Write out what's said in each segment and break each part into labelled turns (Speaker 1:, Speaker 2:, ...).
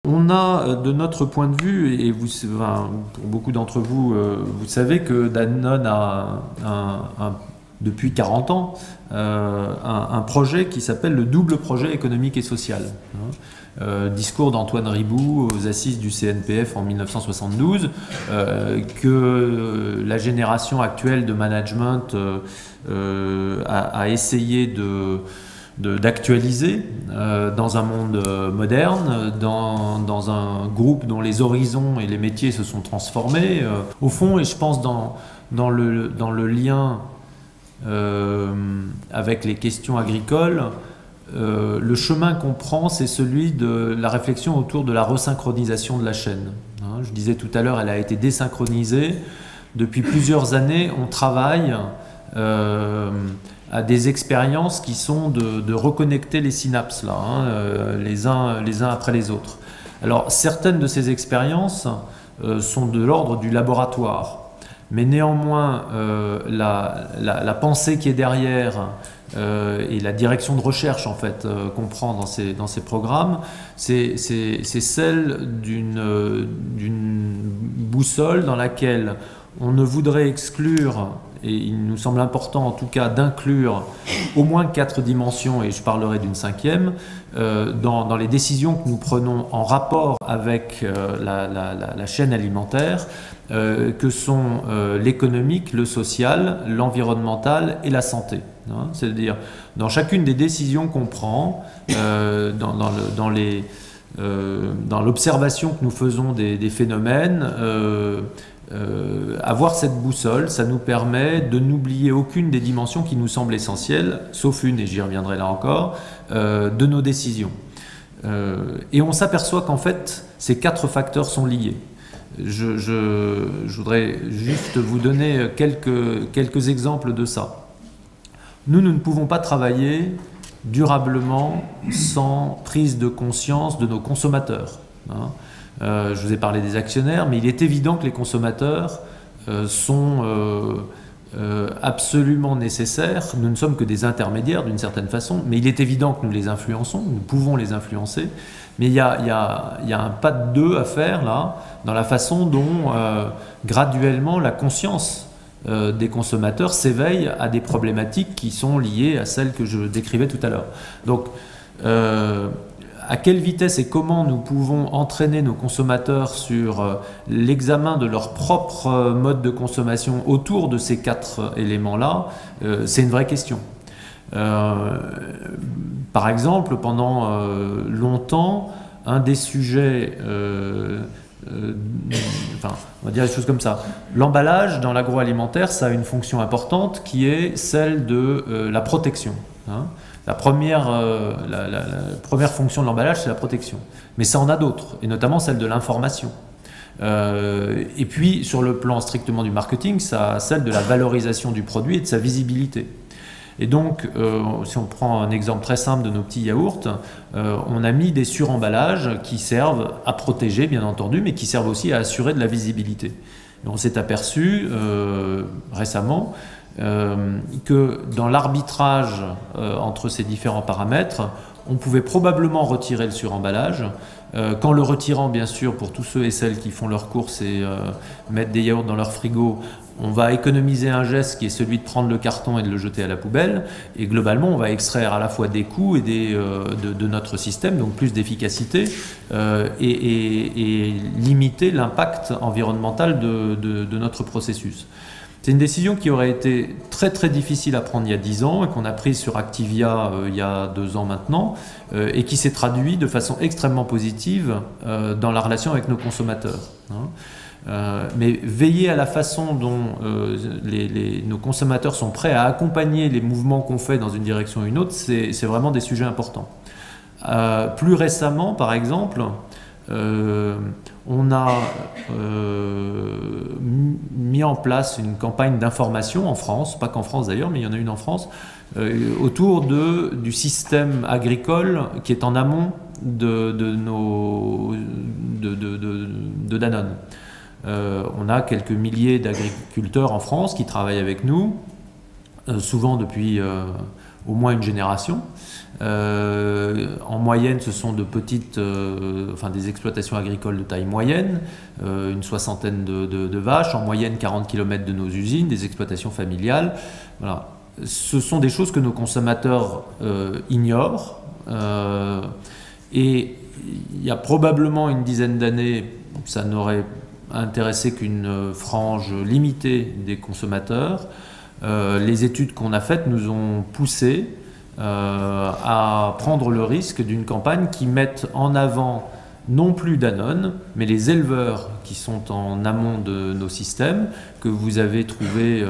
Speaker 1: On a, de notre point de vue, et vous, enfin, pour beaucoup d'entre vous, vous savez que Danone a depuis 40 ans un projet qui s'appelle le double projet économique et social. Discours d'Antoine Riboud aux assises du CNPF en 1972, que la génération actuelle de management a essayé d'actualiser dans un monde moderne, dans un groupe dont les horizons et les métiers se sont transformés. Au fond, et je pense dans le lien avec les questions agricoles, le chemin qu'on prend, c'est celui de la réflexion autour de la resynchronisation de la chaîne. Je disais tout à l'heure, elle a été désynchronisée. Depuis plusieurs années, on travaille à des expériences qui sont de reconnecter les synapses, là, les uns après les autres. Alors, certaines de ces expériences sont de l'ordre du laboratoire. Mais néanmoins, la pensée qui est derrière et la direction de recherche en fait, qu'on prend dans ces programmes, c'est celle d'une boussole dans laquelle on ne voudrait exclure, et il nous semble important en tout cas d'inclure au moins 4 dimensions, et je parlerai d'une 5e, dans les décisions que nous prenons en rapport avec la chaîne alimentaire, que sont l'économique, le social, l'environnemental et la santé. C'est-à-dire, dans chacune des décisions qu'on prend, dans l'observation que nous faisons des phénomènes, avoir cette boussole, ça nous permet de n'oublier aucune des dimensions qui nous semblent essentielles, sauf une, et j'y reviendrai là encore, de nos décisions. Et on s'aperçoit qu'en fait, ces 4 facteurs sont liés. Je voudrais juste vous donner quelques exemples de ça. Nous ne pouvons pas travailler durablement sans prise de conscience de nos consommateurs. Je vous ai parlé des actionnaires, mais il est évident que les consommateurs sont absolument nécessaires. Nous ne sommes que des intermédiaires d'une certaine façon, mais il est évident que nous les influençons, nous pouvons les influencer. Mais il y a un pas de 2 à faire là, dans la façon dont graduellement la conscience des consommateurs s'éveille à des problématiques qui sont liées à celles que je décrivais tout à l'heure. Donc, à quelle vitesse et comment nous pouvons entraîner nos consommateurs sur l'examen de leur propre mode de consommation autour de ces 4 éléments-là, c'est une vraie question. Par exemple, pendant longtemps, un des sujets, enfin, on va dire des choses comme ça, l'emballage dans l'agroalimentaire, ça a une fonction importante qui est celle de la protection. La première fonction de l'emballage, c'est la protection. Mais ça en a d'autres, et notamment celle de l'information. Et puis, sur le plan strictement du marketing, ça a celle de la valorisation du produit et de sa visibilité. Et donc, si on prend un exemple très simple de nos petits yaourts, on a mis des suremballages qui servent à protéger, bien entendu, mais qui servent aussi à assurer de la visibilité. Et on s'est aperçu récemment que dans l'arbitrage entre ces différents paramètres, on pouvait probablement retirer le suremballage. Qu'en le retirant, bien sûr, pour tous ceux et celles qui font leurs courses et mettent des yaourts dans leur frigo, on va économiser un geste qui est celui de prendre le carton et de le jeter à la poubelle. Et globalement, on va extraire à la fois des coûts et de notre système, donc plus d'efficacité, et limiter l'impact environnemental de notre processus. C'est une décision qui aurait été très très difficile à prendre il y a 10 ans et qu'on a prise sur Activia il y a 2 ans maintenant et qui s'est traduite de façon extrêmement positive dans la relation avec nos consommateurs. Mais veiller à la façon dont nos consommateurs sont prêts à accompagner les mouvements qu'on fait dans une direction ou une autre, c'est vraiment des sujets importants. Plus récemment, par exemple, on a mis en place une campagne d'information en France, pas qu'en France d'ailleurs, mais il y en a une en France, autour du système agricole qui est en amont de Danone. On a quelques milliers d'agriculteurs en France qui travaillent avec nous, souvent depuis au moins une génération. En moyenne, ce sont de petites, des exploitations agricoles de taille moyenne, une soixantaine de vaches, en moyenne 40 km de nos usines, des exploitations familiales. Voilà. Ce sont des choses que nos consommateurs ignorent. Et il y a probablement une dizaine d'années, ça n'aurait intéressé qu'une frange limitée des consommateurs. Les études qu'on a faites nous ont poussé à prendre le risque d'une campagne qui mette en avant non plus Danone, mais les éleveurs qui sont en amont de nos systèmes, que vous avez trouvés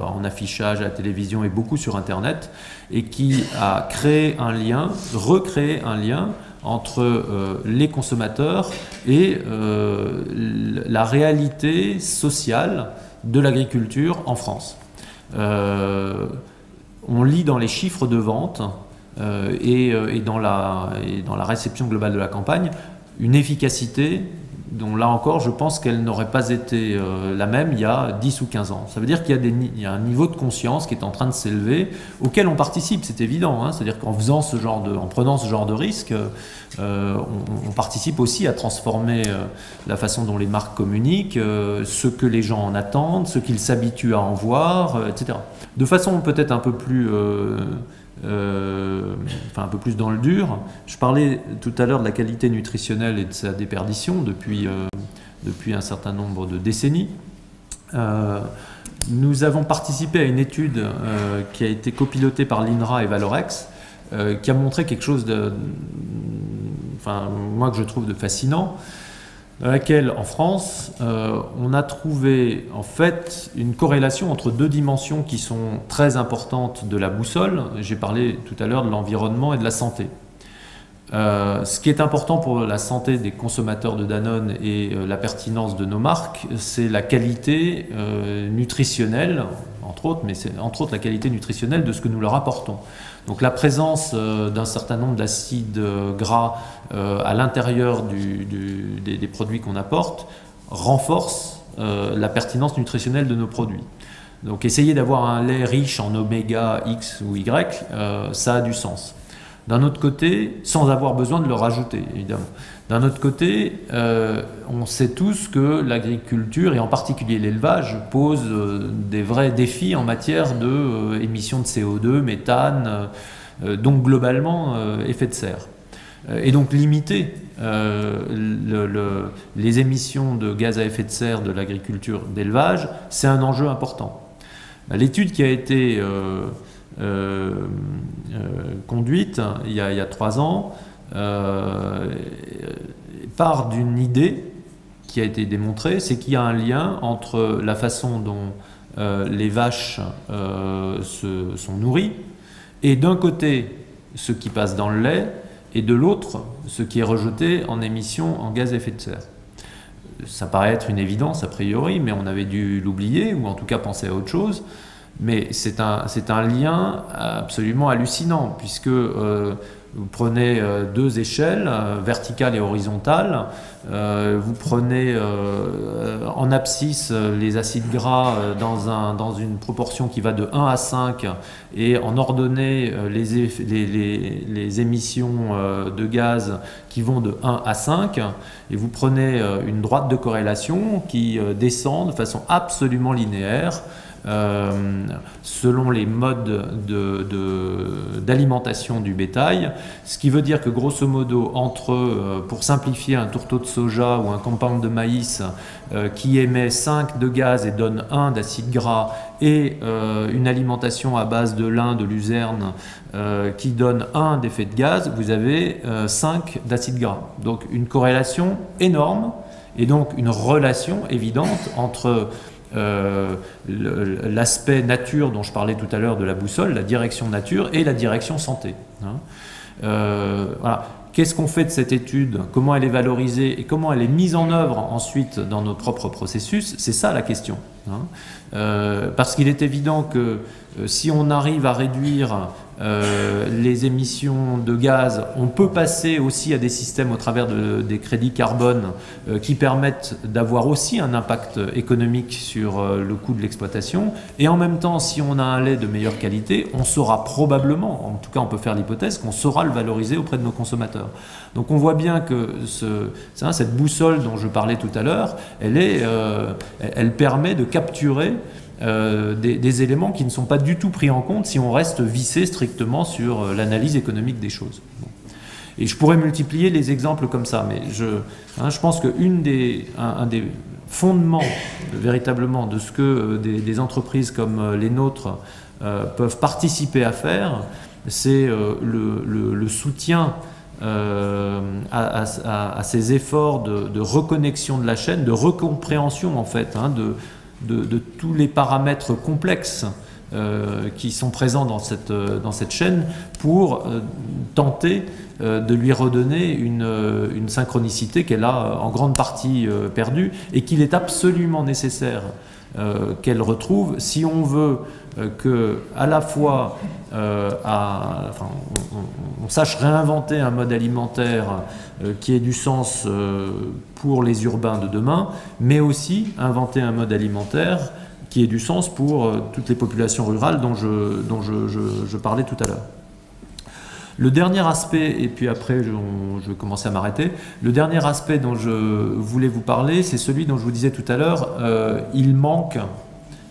Speaker 1: en affichage à la télévision et beaucoup sur Internet, et qui a créé un lien, recréé un lien entre les consommateurs et la réalité sociale de l'agriculture en France. On lit dans les chiffres de vente et dans la réception globale de la campagne une efficacité dont là encore je pense qu'elle n'aurait pas été la même il y a 10 ou 15 ans. Ça veut dire qu'il y a un niveau de conscience qui est en train de s'élever, auquel on participe, c'est évident. Hein. C'est-à-dire qu'en prenant ce genre de risque, on participe aussi à transformer la façon dont les marques communiquent, ce que les gens en attendent, ce qu'ils s'habituent à en voir, etc. De façon peut-être un peu plus dans le dur. Je parlais tout à l'heure de la qualité nutritionnelle et de sa déperdition depuis un certain nombre de décennies. Nous avons participé à une étude qui a été copilotée par l'INRA et Valorex, qui a montré quelque chose moi que je trouve de fascinant, dans laquelle, en France, on a trouvé en fait une corrélation entre deux dimensions qui sont très importantes de la boussole. J'ai parlé tout à l'heure de l'environnement et de la santé. Ce qui est important pour la santé des consommateurs de Danone et la pertinence de nos marques, c'est la qualité nutritionnelle, entre autres, mais c'est entre autres la qualité nutritionnelle de ce que nous leur apportons. Donc la présence d'un certain nombre d'acides gras à l'intérieur des produits qu'on apporte renforce la pertinence nutritionnelle de nos produits. Donc essayer d'avoir un lait riche en oméga X ou Y, ça a du sens. D'un autre côté, sans avoir besoin de le rajouter, évidemment. D'un autre côté, on sait tous que l'agriculture, et en particulier l'élevage, pose des vrais défis en matière d'émissions de CO2, méthane, donc globalement effet de serre. Et donc limiter les émissions de gaz à effet de serre de l'agriculture d'élevage, c'est un enjeu important. L'étude qui a été conduite il y a 3 ans part d'une idée qui a été démontrée, c'est qu'il y a un lien entre la façon dont les vaches sont nourries et d'un côté ce qui passe dans le lait et de l'autre ce qui est rejeté en émissions en gaz à effet de serre. Ça paraît être une évidence a priori, mais on avait dû l'oublier ou en tout cas penser à autre chose. Mais c'est un lien absolument hallucinant, puisque vous prenez 2 échelles, verticale et horizontale, vous prenez en abscisse les acides gras dans une proportion qui va de 1 à 5, et en ordonnée les émissions de gaz qui vont de 1 à 5, et vous prenez une droite de corrélation qui descend de façon absolument linéaire, selon les modes d'alimentation du bétail, ce qui veut dire que grosso modo, pour simplifier, un tourteau de soja ou un compound de maïs qui émet 5 de gaz et donne 1 d'acide gras, et une alimentation à base de lin, de luzerne qui donne 1 d'effet de gaz, vous avez 5 d'acide gras. Donc une corrélation énorme, et donc une relation évidente entre l'aspect nature dont je parlais tout à l'heure de la boussole, la direction nature et la direction santé. Voilà. Qu'est-ce qu'on fait de cette étude? Comment elle est valorisée et comment elle est mise en œuvre ensuite dans nos propres processus? C'est ça la question. Parce qu'il est évident que si on arrive à réduire les émissions de gaz, on peut passer aussi à des systèmes au travers des crédits carbone qui permettent d'avoir aussi un impact économique sur le coût de l'exploitation. Et en même temps, si on a un lait de meilleure qualité, on saura probablement, en tout cas on peut faire l'hypothèse, qu'on saura le valoriser auprès de nos consommateurs. Donc on voit bien que cette boussole dont je parlais tout à l'heure, elle permet de capturer des éléments qui ne sont pas du tout pris en compte si on reste vissé strictement sur l'analyse économique des choses. Bon. Et je pourrais multiplier les exemples comme ça, mais je pense qu'un des fondements véritablement de ce que des entreprises comme les nôtres peuvent participer à faire, c'est le soutien à ces efforts de reconnexion de la chaîne, de recompréhension en fait, de tous les paramètres complexes qui sont présents dans cette chaîne pour tenter de lui redonner une synchronicité qu'elle a en grande partie perdue et qu'il est absolument nécessaire qu'elle retrouve si on veut que à la fois on sache réinventer un mode alimentaire qui ait du sens pour les urbains de demain, mais aussi inventer un mode alimentaire qui ait du sens pour toutes les populations rurales dont je parlais tout à l'heure. Le dernier aspect, et puis après je vais commencer à m'arrêter, le dernier aspect dont je voulais vous parler, c'est celui dont je vous disais tout à l'heure, il manque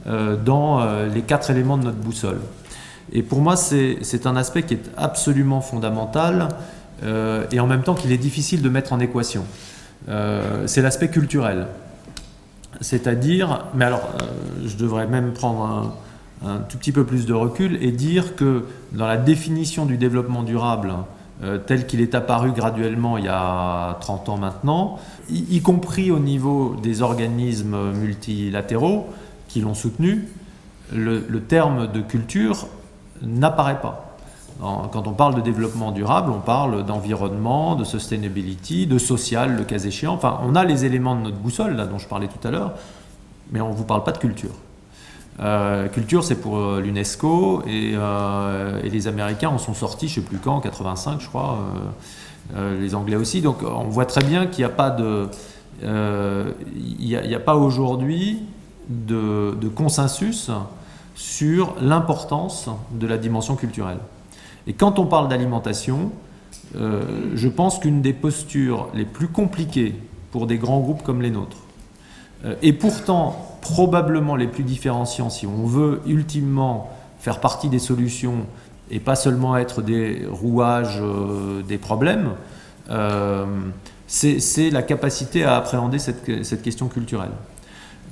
Speaker 1: dans les 4 éléments de notre boussole. Et pour moi, c'est un aspect qui est absolument fondamental et en même temps qu'il est difficile de mettre en équation. C'est l'aspect culturel. C'est-à-dire, mais alors je devrais même prendre un tout petit peu plus de recul et dire que dans la définition du développement durable tel qu'il est apparu graduellement il y a 30 ans maintenant, y compris au niveau des organismes multilatéraux qui l'ont soutenu, le terme de culture n'apparaît pas. Quand on parle de développement durable, on parle d'environnement, de sustainability, de social, le cas échéant. Enfin, on a les éléments de notre boussole, là, dont je parlais tout à l'heure, mais on ne vous parle pas de culture. Culture, c'est pour l'UNESCO, et les Américains en sont sortis, je ne sais plus quand, en 85, je crois, les Anglais aussi. Donc, on voit très bien qu'il n'y a pas pas aujourd'hui de consensus sur l'importance de la dimension culturelle. Et quand on parle d'alimentation, je pense qu'une des postures les plus compliquées pour des grands groupes comme les nôtres, et pourtant probablement les plus différenciants si on veut ultimement faire partie des solutions et pas seulement être des rouages des problèmes, c'est la capacité à appréhender cette question culturelle.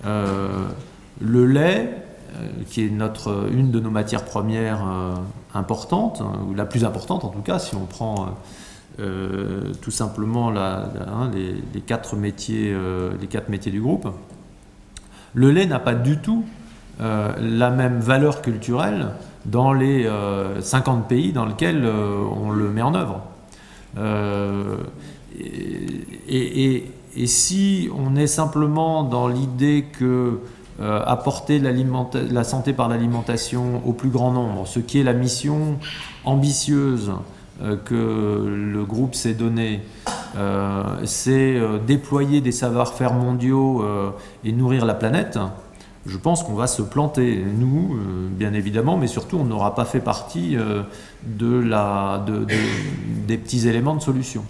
Speaker 1: Le lait, qui est une de nos matières premières importantes, ou la plus importante en tout cas, si on prend tout simplement les 4 métiers du groupe. Le lait n'a pas du tout la même valeur culturelle dans les 50 pays dans lesquels on le met en œuvre. Et si on est simplement dans l'idée que apporter la santé par l'alimentation au plus grand nombre, ce qui est la mission ambitieuse que le groupe s'est donnée, c'est déployer des savoir-faire mondiaux et nourrir la planète, je pense qu'on va se planter, nous, bien évidemment, mais surtout on n'aura pas fait partie des petits éléments de solution.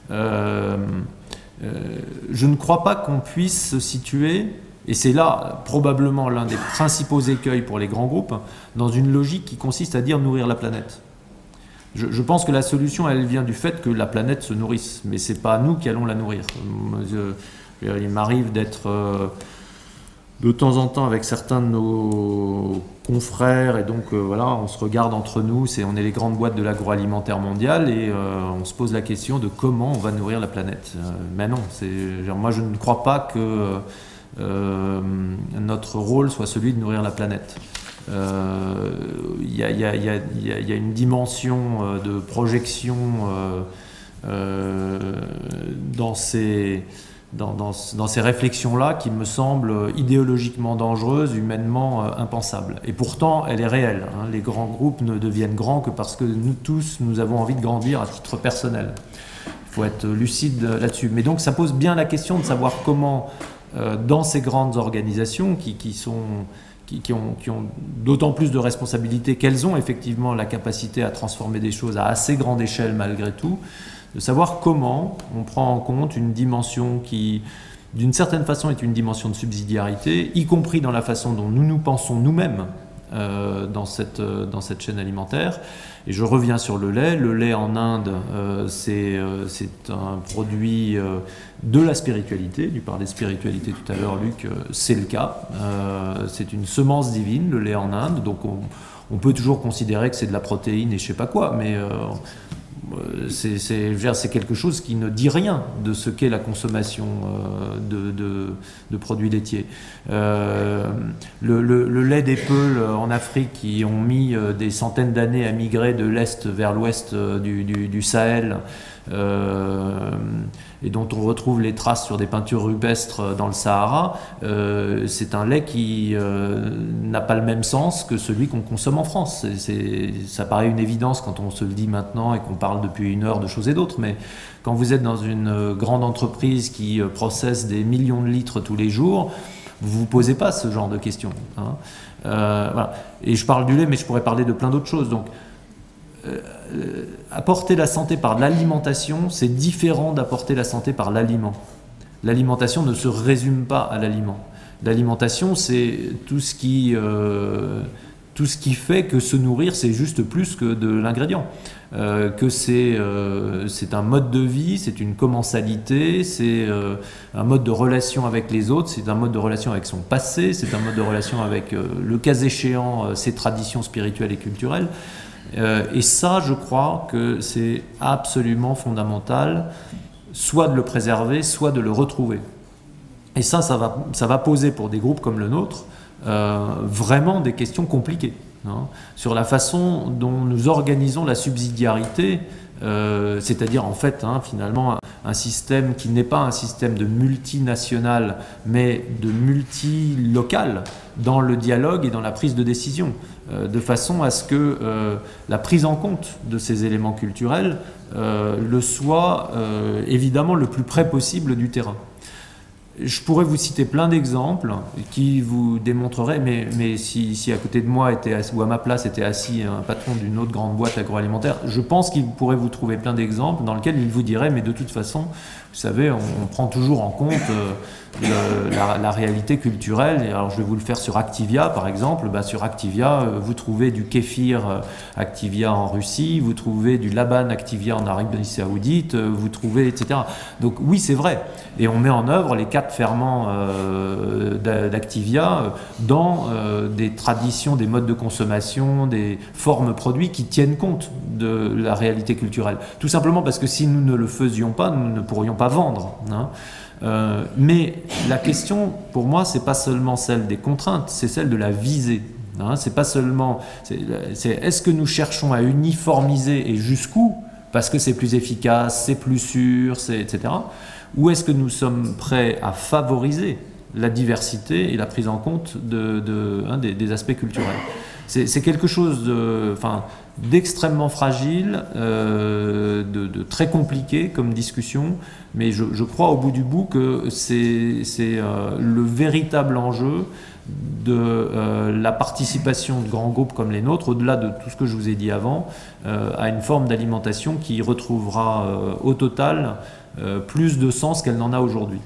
Speaker 1: Je ne crois pas qu'on puisse se situer, et c'est là probablement l'un des principaux écueils pour les grands groupes, dans une logique qui consiste à dire nourrir la planète. Je pense que la solution, elle vient du fait que la planète se nourrisse, mais ce n'est pas nous qui allons la nourrir. Il m'arrive d'être de temps en temps avec certains de nos confrères, et donc voilà, on se regarde entre nous, on est les grandes boîtes de l'agroalimentaire mondial, et on se pose la question de comment on va nourrir la planète. Mais non, moi je ne crois pas que notre rôle soit celui de nourrir la planète. Il y a une dimension de projection dans ces dans ces réflexions-là qui me semblent idéologiquement dangereuses, humainement impensables. Et pourtant, elle est réelle. Hein. Les grands groupes ne deviennent grands que parce que nous tous, nous avons envie de grandir à titre personnel. Il faut être lucide là-dessus. Mais donc, ça pose bien la question de savoir comment, dans ces grandes organisations qui ont d'autant plus de responsabilités qu'elles ont effectivement la capacité à transformer des choses à assez grande échelle malgré tout, de savoir comment on prend en compte une dimension qui, d'une certaine façon, est une dimension de subsidiarité, y compris dans la façon dont nous pensons nous-mêmes dans cette chaîne alimentaire. Et je reviens sur le lait. Le lait en Inde, c'est un produit de la spiritualité. Tu parlais de spiritualité tout à l'heure, Luc. C'est le cas. C'est une semence divine, le lait en Inde. Donc on peut toujours considérer que c'est de la protéine et je sais pas quoi, mais c'est quelque chose qui ne dit rien de ce qu'est la consommation de produits laitiers. Le lait des peuls en Afrique qui ont mis des centaines d'années à migrer de l'Est vers l'Ouest du Sahel, et dont on retrouve les traces sur des peintures rupestres dans le Sahara, c'est un lait qui n'a pas le même sens que celui qu'on consomme en France. Ça paraît une évidence quand on se le dit maintenant et qu'on parle depuis une heure de choses et d'autres, mais quand vous êtes dans une grande entreprise qui processe des millions de litres tous les jours, vous ne vous posez pas ce genre de questions. Hein. Voilà. Et je parle du lait, mais je pourrais parler de plein d'autres choses. Donc, apporter la santé par l'alimentation, c'est différent d'apporter la santé par l'aliment. L'alimentation ne se résume pas à l'aliment. L'alimentation, c'est tout ce qui fait que se nourrir, c'est juste plus que de l'ingrédient. Que c'est un mode de vie, c'est une commensalité, c'est un mode de relation avec les autres, c'est un mode de relation avec son passé, c'est un mode de relation avec, le cas échéant, ses traditions spirituelles et culturelles. Et ça, je crois que c'est absolument fondamental, soit de le préserver, soit de le retrouver. Et ça va poser pour des groupes comme le nôtre vraiment des questions compliquées, hein, sur la façon dont nous organisons la subsidiarité, c'est-à-dire en fait, hein, finalement, un système qui n'est pas un système de multinational, mais de multilocal dans le dialogue et dans la prise de décision, de façon à ce que la prise en compte de ces éléments culturels le soit évidemment le plus près possible du terrain. Je pourrais vous citer plein d'exemples qui vous démontreraient, mais si à côté de moi ou à ma place était assis un patron d'une autre grande boîte agroalimentaire, je pense qu'il pourrait vous trouver plein d'exemples dans lesquels il vous dirait, mais de toute façon, vous savez, on prend toujours en compte la réalité culturelle. Et alors je vais vous le faire sur Activia, par exemple. Sur Activia, vous trouvez du kéfir Activia en Russie, vous trouvez du Laban Activia en Arabie Saoudite, vous trouvez, etc. Donc oui, c'est vrai. Et on met en œuvre les 4 ferments d'Activia dans des traditions, des modes de consommation, des formes produits qui tiennent compte de la réalité culturelle. Tout simplement parce que si nous ne le faisions pas, nous ne pourrions pas vendre. Hein. Mais la question, pour moi, c'est pas seulement celle des contraintes, c'est celle de la visée. Hein. C'est pas seulement, est-ce que nous cherchons à uniformiser et jusqu'où, parce que c'est plus efficace, c'est plus sûr, etc. Ou est-ce que nous sommes prêts à favoriser la diversité et la prise en compte des aspects culturels? C'est quelque chose d'extrêmement fragile, de très compliqué comme discussion, mais je crois au bout du bout que c'est le véritable enjeu de la participation de grands groupes comme les nôtres, au-delà de tout ce que je vous ai dit avant, à une forme d'alimentation qui retrouvera au total plus de sens qu'elle n'en a aujourd'hui.